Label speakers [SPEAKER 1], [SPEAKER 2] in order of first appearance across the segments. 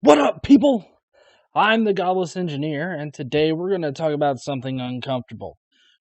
[SPEAKER 1] What up, people? I'm the Godless Engineer, and today we're going to talk about something uncomfortable.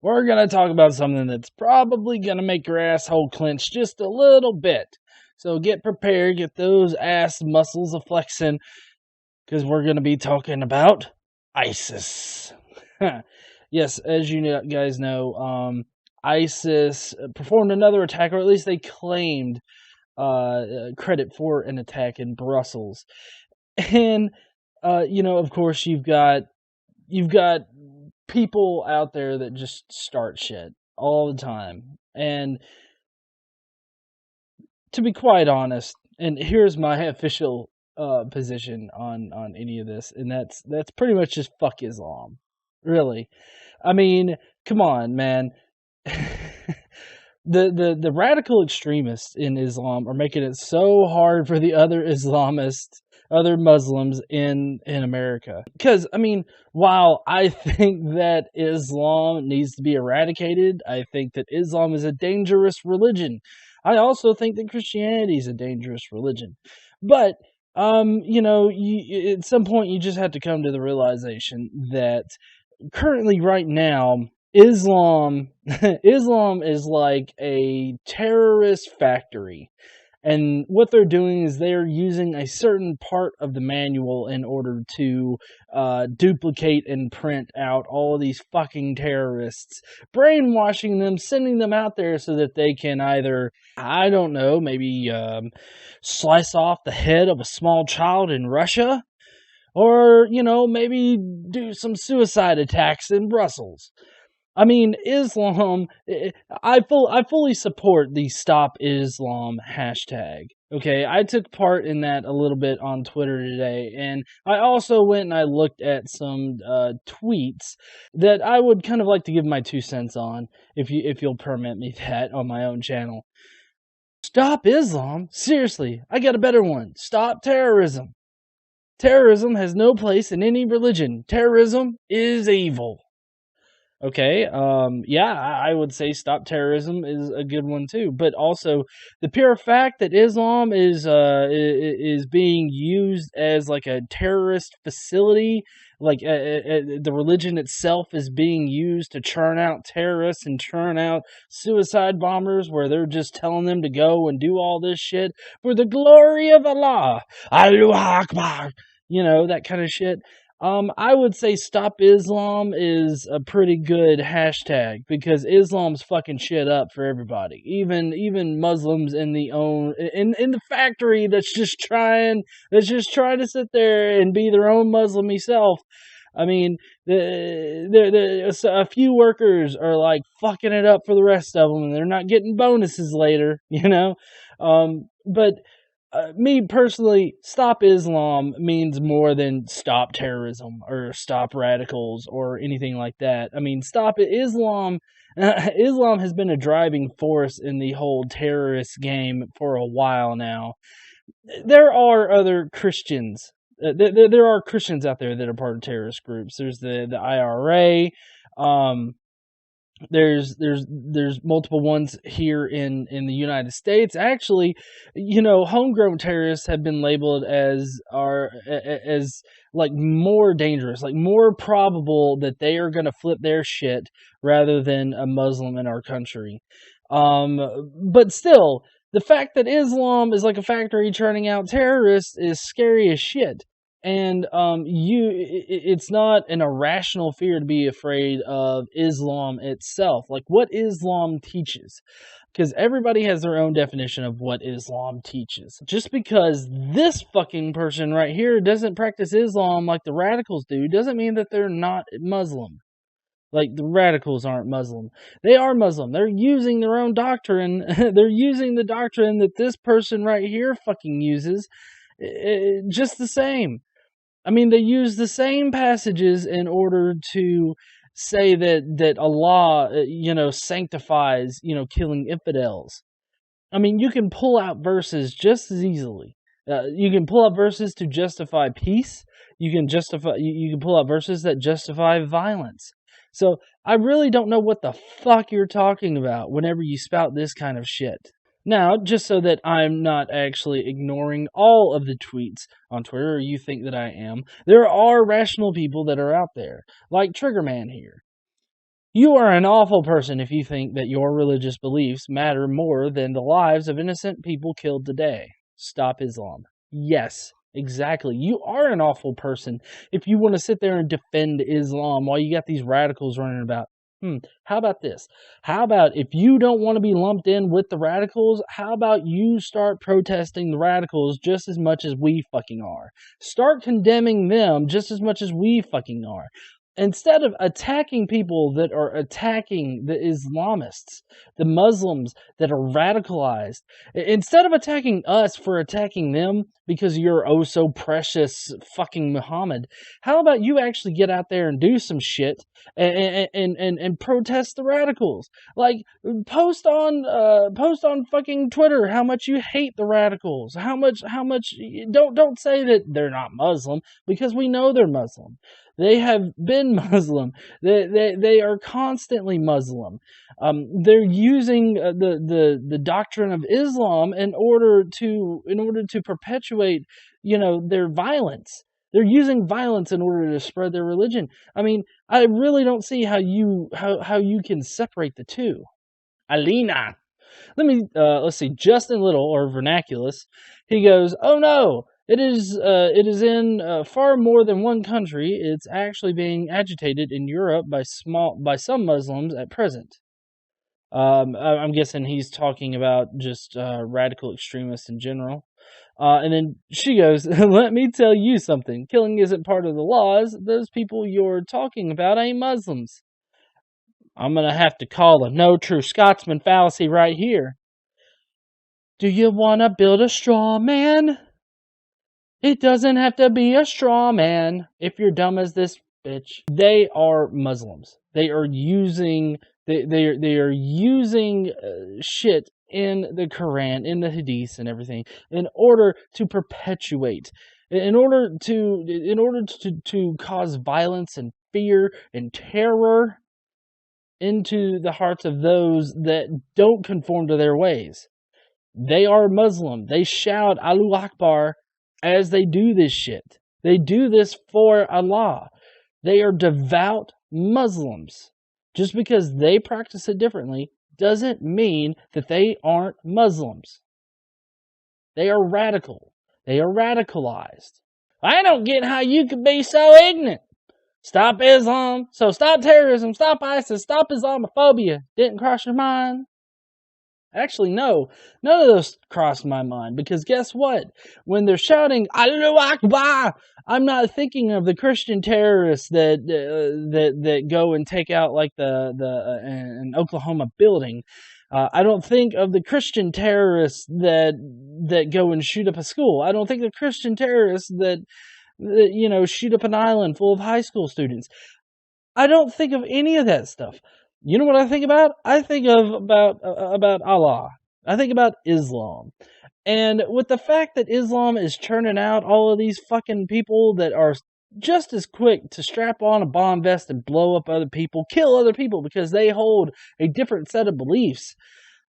[SPEAKER 1] We're going to talk about something that's probably going to make your asshole clench just a little bit. So get prepared, get those ass muscles a flexing, because we're going to be talking about ISIS. Yes, as you guys know, ISIS performed another attack, or at least they claimed credit for an attack in Brussels. And of course, you've got people out there that just start shit all the time. And to be quite honest, and here's my official position on any of this, and that's pretty much just fuck Islam. Really, I mean, come on, man. The radical extremists in Islam are making it so hard for the other Islamists, other Muslims in America. Because, I mean, while I think that Islam needs to be eradicated, I think that Islam is a dangerous religion. I also think that Christianity is a dangerous religion. But, at some point you just have to come to the realization that currently, right now, Islam is like a terrorist factory. And what they're doing is they're using a certain part of the manual in order to duplicate and print out all of these fucking terrorists, brainwashing them, sending them out there so that they can either, I don't know, maybe slice off the head of a small child in Russia, or, maybe do some suicide attacks in Brussels. I mean, Islam, I fully support the Stop Islam hashtag. Okay, I took part in that a little bit on Twitter today, and I also went and I looked at some tweets that I would kind of like to give my 2 cents on, if you'll permit me that on my own channel. Stop Islam? Seriously, I got a better one. Stop terrorism. Terrorism has no place in any religion. Terrorism is evil. Okay, I would say Stop Terrorism is a good one too. But also, the pure fact that Islam is being used as like a terrorist facility, like the religion itself is being used to churn out terrorists and churn out suicide bombers, where they're just telling them to go and do all this shit for the glory of Allah, Allahu Akbar, that kind of shit. I would say Stop Islam is a pretty good hashtag, because Islam's fucking shit up for everybody. Even Muslims in the factory that's just trying to sit there and be their own Muslim self. I mean, a few workers are like fucking it up for the rest of them, and they're not getting bonuses later, But me personally, Stop Islam means more than stop terrorism or stop radicals or anything like that. I mean, Stop Islam. Islam has been a driving force in the whole terrorist game for a while now. There are other Christians. There are Christians out there that are part of terrorist groups. There's the IRA. There's multiple ones here in the United States. Actually, homegrown terrorists have been labeled as like more dangerous, like more probable that they are going to flip their shit rather than a Muslim in our country. But still, the fact that Islam is like a factory churning out terrorists is scary as shit. And it's not an irrational fear to be afraid of Islam itself, like what Islam teaches, because everybody has their own definition of what Islam teaches. Just because this fucking person right here doesn't practice Islam like the radicals do, doesn't mean that they're not Muslim. Like, the radicals aren't Muslim. They are Muslim. They're using their own doctrine. They're using the doctrine that this person right here fucking uses, just the same. I mean, they use the same passages in order to say that Allah, sanctifies, killing infidels. I mean, you can pull out verses just as easily. You can pull out verses to justify peace. You can pull out verses that justify violence. So I really don't know what the fuck you're talking about whenever you spout this kind of shit. Now, just so that I'm not actually ignoring all of the tweets on Twitter, or you think that I am, there are rational people that are out there, like Triggerman here. You are an awful person if you think that your religious beliefs matter more than the lives of innocent people killed today. Stop Islam. Yes, exactly. You are an awful person if you want to sit there and defend Islam while you got these radicals running about. How about this? How about if you don't want to be lumped in with the radicals, how about you start protesting the radicals just as much as we fucking are? Start condemning them just as much as we fucking are. Instead of attacking people that are attacking the Islamists, the Muslims that are radicalized, instead of attacking us for attacking them because you're oh so precious fucking Muhammad, how about you actually get out there and do some shit and protest the radicals? Like post on fucking Twitter how much you hate the radicals. How much don't say that they're not Muslim, because we know they're Muslim. They have been Muslim. They are constantly Muslim. They're using the doctrine of Islam in order to perpetuate, their violence. They're using violence in order to spread their religion. I mean, I really don't see how you can separate the two. Alina. Let's see, Justin Little, or Vernaculus, he goes, "Oh no, it is in far more than one country. It's actually being agitated in Europe by some Muslims at present." I'm guessing he's talking about just radical extremists in general. And then she goes, "Let me tell you something. Killing isn't part of the laws. Those people you're talking about ain't Muslims." I'm going to have to call a no true Scotsman fallacy right here. Do you want to build a straw man? It doesn't have to be a straw man if you're dumb as this bitch. They are Muslims. They are using shit in the Quran, in the Hadiths and everything in order to perpetuate, in order to cause violence and fear and terror into the hearts of those that don't conform to their ways. They are Muslim. They shout Allahu Akbar as they do this shit. They do this for Allah. They are devout Muslims. Just because they practice it differently doesn't mean that they aren't Muslims. They are radical. They are radicalized. I don't get how you could be so ignorant. Stop Islam. So stop terrorism. Stop ISIS. Stop Islamophobia. Didn't cross your mind? Actually, no. None of those crossed my mind, because guess what? When they're shouting Allahu Akbar, I'm not thinking of the Christian terrorists that go and take out like an Oklahoma building. I don't think of the Christian terrorists that go and shoot up a school. I don't think of Christian terrorists that shoot up an island full of high school students. I don't think of any of that stuff. You know what I think about? I think about Allah. I think about Islam. And with the fact that Islam is churning out all of these fucking people that are just as quick to strap on a bomb vest and blow up other people, kill other people because they hold a different set of beliefs.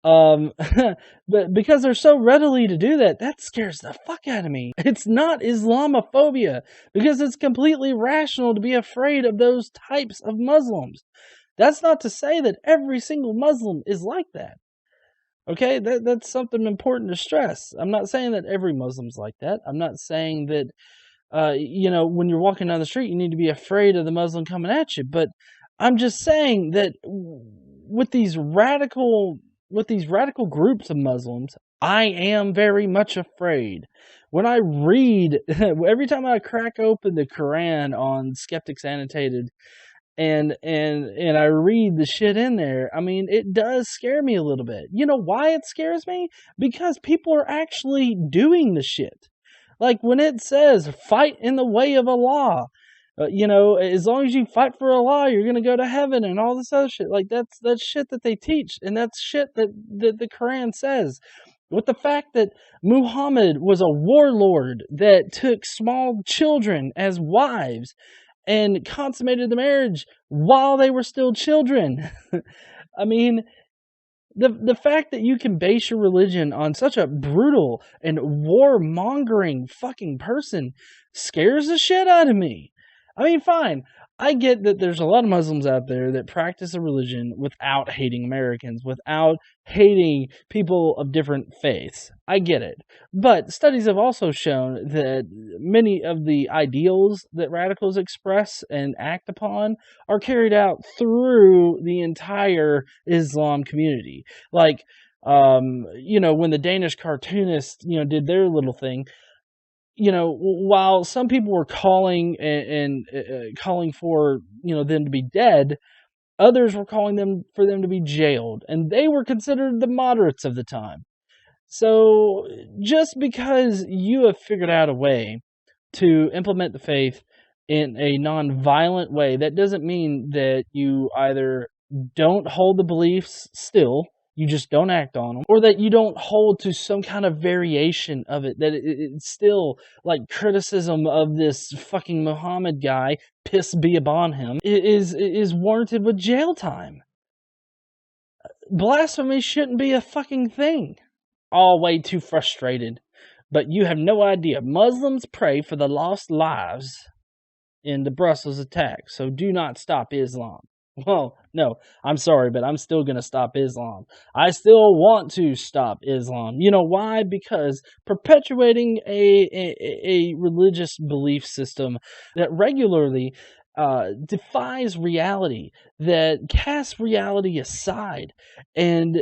[SPEAKER 1] But because they're so readily to do that, that scares the fuck out of me. It's not Islamophobia, because it's completely rational to be afraid of those types of Muslims. That's not to say that every single Muslim is like that. Okay, that's something important to stress. I'm not saying that every Muslim's like that. I'm not saying that, when you're walking down the street, you need to be afraid of the Muslim coming at you. But I'm just saying that with these radical groups of Muslims, I am very much afraid. When I read, every time I crack open the Quran on Skeptics Annotated, and I read the shit in there, I mean, it does scare me a little bit. You know why it scares me? Because people are actually doing the shit. Like when it says, fight in the way of Allah, as long as you fight for Allah, you're going to go to heaven and all this other shit. Like that's shit that they teach, and that's shit that the Quran says. With the fact that Muhammad was a warlord that took small children as wives and consummated the marriage while they were still children. I mean, The fact that you can base your religion on such a brutal and warmongering fucking person scares the shit out of me. I mean, fine. I get that there's a lot of Muslims out there that practice a religion without hating Americans, without hating people of different faiths. I get it. But studies have also shown that many of the ideals that radicals express and act upon are carried out through the entire Islam community. Like, when the Danish cartoonists, did their little thing, while some people were calling and calling for, them to be dead, others were calling for them to be jailed, and they were considered the moderates of the time. So just because you have figured out a way to implement the faith in a non-violent way, that doesn't mean that you either don't hold the beliefs still, you just don't act on them, or that you don't hold to some kind of variation of it, that it's still like criticism of this fucking Muhammad guy, piss be upon him, is warranted with jail time. Blasphemy shouldn't be a fucking thing. All way too frustrated. But you have no idea. Muslims pray for the lost lives in the Brussels attack, so do not stop Islam. Well, no, I'm sorry, but I'm still going to stop Islam. I still want to stop Islam. You know why? Because perpetuating a religious belief system that regularly defies reality, that casts reality aside, and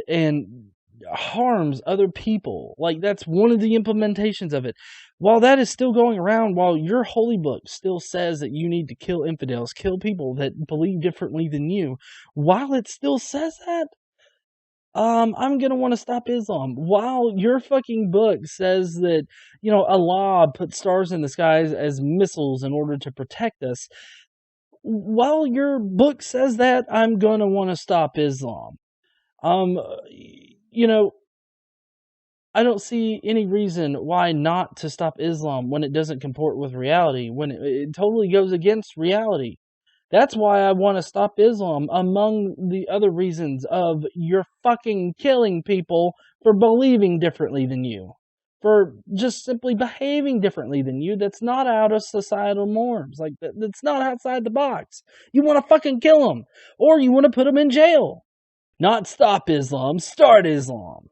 [SPEAKER 1] harms other people. Like, that's one of the implementations of it. While that is still going around, while your holy book still says that you need to kill infidels, kill people that believe differently than you, while it still says that, I'm gonna want to stop Islam. While your fucking book says that, Allah put stars in the skies as missiles in order to protect us, while your book says that, I'm gonna want to stop Islam. I don't see any reason why not to stop Islam when it doesn't comport with reality, when it totally goes against reality. That's why I want to stop Islam, among the other reasons of you're fucking killing people for believing differently than you, for just simply behaving differently than you. That's not out of societal norms. Like, that's not outside the box. You want to fucking kill them, or you want to put them in jail. Not stop Islam, start Islam.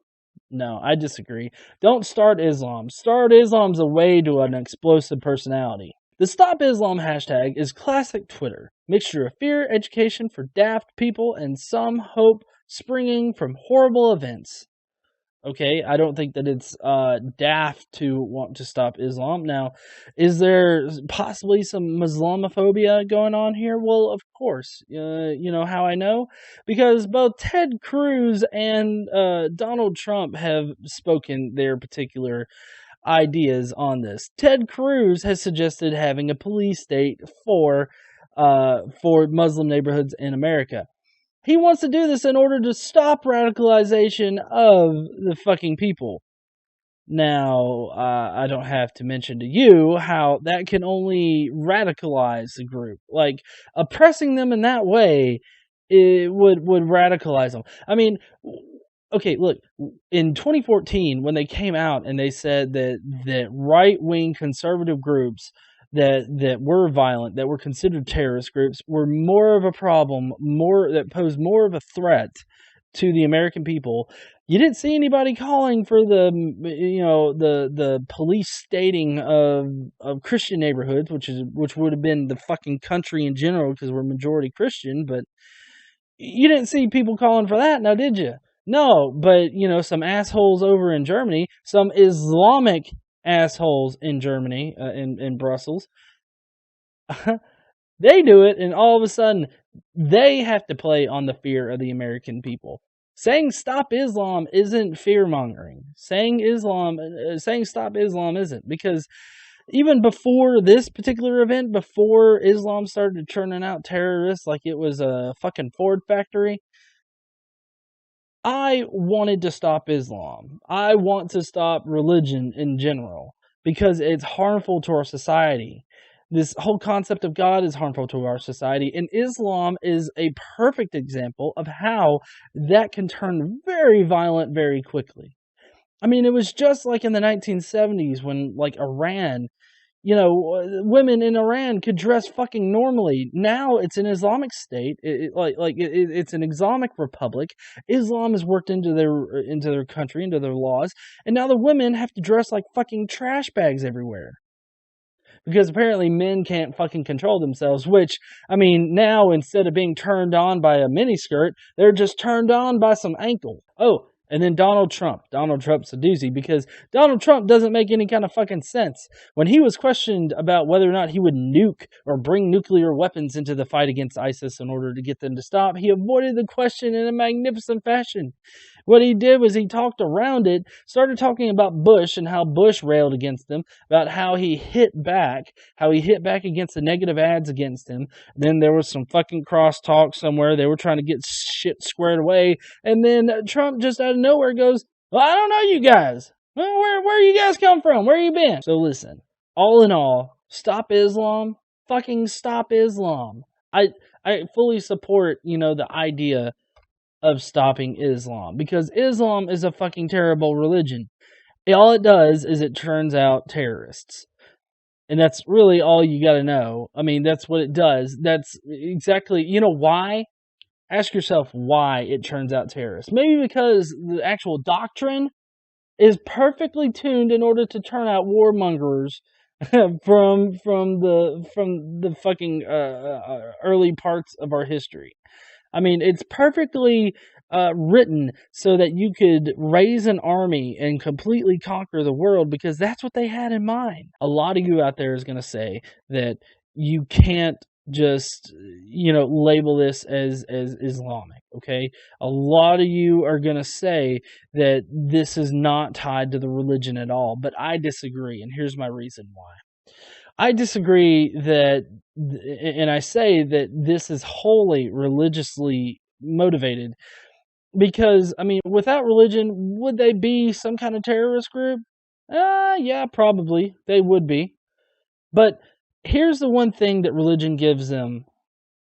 [SPEAKER 1] No, I disagree. Don't start Islam. Start Islam's a way to an explosive personality. The Stop Islam hashtag is classic Twitter. Mixture of fear, education for daft people, and some hope springing from horrible events. Okay, I don't think that it's daft to want to stop Islam. Now, is there possibly some Islamophobia going on here? Well, of course. You know how I know? Because both Ted Cruz and Donald Trump have spoken their particular ideas on this. Ted Cruz has suggested having a police state for Muslim neighborhoods in America. He wants to do this in order to stop radicalization of the fucking people. Now, I don't have to mention to you how that can only radicalize the group. Like, oppressing them in that way, it would radicalize them. I mean, okay, look, in 2014, when they came out and they said that right-wing conservative groups that were violent, that were considered terrorist groups, were more of a problem, that posed more of a threat to the American people. You didn't see anybody calling for the police stating of Christian neighborhoods, which would have been the fucking country in general, because we're majority Christian. But you didn't see people calling for that, now did you? No, but some assholes over in Germany, some Islamic assholes in Germany, in Brussels, they do it, and all of a sudden they have to play on the fear of the American people. Saying stop Islam isn't fear-mongering. Saying stop Islam isn't, because even before this particular event, before Islam started churning out terrorists like it was a fucking Ford factory, I wanted to stop Islam. I want to stop religion in general, because it's harmful to our society. This whole concept of God is harmful to our society, and Islam is a perfect example of how that can turn very violent very quickly. I mean, it was just like in the 1970s when, like, Iran, women in Iran could dress fucking normally. Now it's an Islamic state, it's an Islamic republic. Islam is worked into their country, into their laws, and now the women have to dress like fucking trash bags everywhere. Because apparently men can't fucking control themselves, which, I mean, now instead of being turned on by a miniskirt, they're just turned on by some ankle. Oh, and then Donald Trump. Donald Trump's a doozy because Donald Trump doesn't make any kind of fucking sense. When he was questioned about whether or not he would nuke or bring nuclear weapons into the fight against ISIS in order to get them to stop, he avoided the question in a magnificent fashion. What he did was he talked around it, started talking about Bush and how Bush railed against him, about how he hit back against the negative ads against him. Then there was some fucking crosstalk somewhere. They were trying to get shit squared away. And then Trump just out of nowhere goes, well, I don't know you guys. Where you guys come from? Where you been? So listen, all in all, stop Islam. Fucking stop Islam. I fully support, the idea of stopping Islam, because Islam is a fucking terrible religion. All it does is it turns out terrorists. And that's really all you gotta know. I mean, that's what it does. That's exactly, why? Ask yourself why it turns out terrorists. Maybe because the actual doctrine is perfectly tuned in order to turn out warmongers from the fucking early parts of our history. I mean, it's perfectly written so that you could raise an army and completely conquer the world, because that's what they had in mind. A lot of you out there is going to say that you can't just, label this as Islamic, okay? A lot of you are going to say that this is not tied to the religion at all, but I disagree, and here's my reason why. I disagree and I say that this is wholly religiously motivated, because, I mean, without religion, would they be some kind of terrorist group? Yeah, probably. They would be. But here's the one thing that religion gives them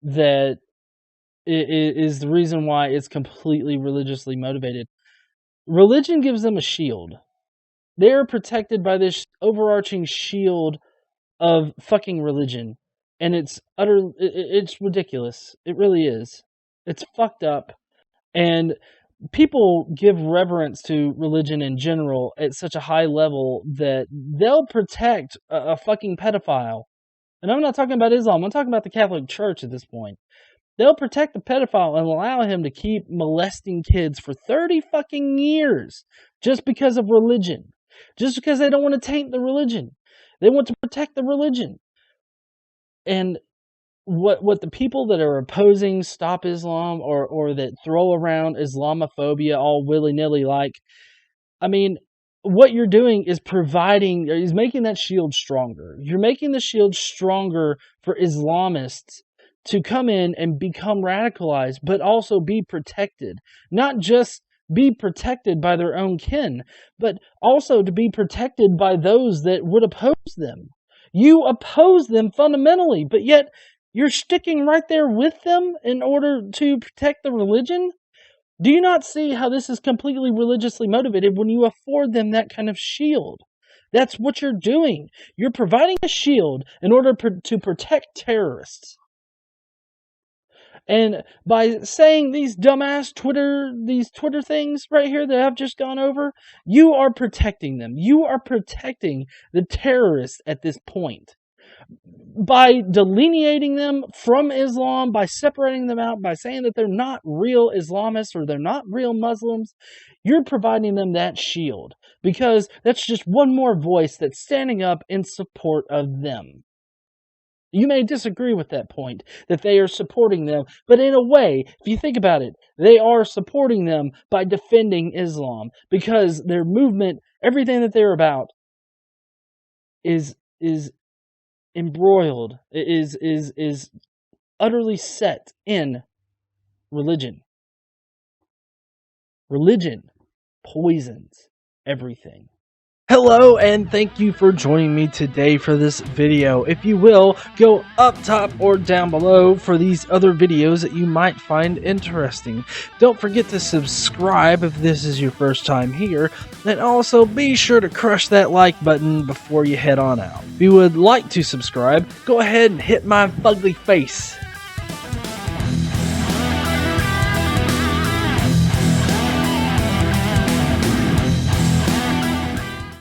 [SPEAKER 1] that is the reason why it's completely religiously motivated. Religion gives them a shield. They're protected by this overarching shield of fucking religion, and it's ridiculous. It really is. It's fucked up, and people give reverence to religion in general at such a high level that they'll protect a fucking pedophile. And I'm not talking about Islam, I'm talking about the Catholic Church at this point. They'll protect the pedophile and allow him to keep molesting kids for 30 fucking years just because of religion. Just because they don't want to taint the religion. They want to protect the religion. And what the people that are opposing Stop Islam or that throw around Islamophobia all willy-nilly, like, I mean, what you're doing is making that shield stronger. You're making the shield stronger for Islamists to come in and become radicalized, but also be protected. Not just be protected by their own kin, but also to be protected by those that would oppose them. You oppose them fundamentally, but yet you're sticking right there with them in order to protect the religion? Do you not see how this is completely religiously motivated when you afford them that kind of shield? That's what you're doing. You're providing a shield in order to protect terrorists. And by saying these dumbass Twitter things right here that I've just gone over, you are protecting them. You are protecting the terrorists at this point. By delineating them from Islam, by separating them out, by saying that they're not real Islamists or they're not real Muslims, you're providing them that shield, because that's just one more voice that's standing up in support of them. You may disagree with that point, that they are supporting them, but in a way, if you think about it, they are supporting them by defending Islam, because their movement, everything that they're about, is embroiled, is utterly set in religion. Religion poisons everything. Hello and thank you for joining me today for this video. If you will, go up top or down below for these other videos that you might find interesting. Don't forget to subscribe if this is your first time here, and also be sure to crush that like button before you head on out. If you would like to subscribe, go ahead and hit my fugly face.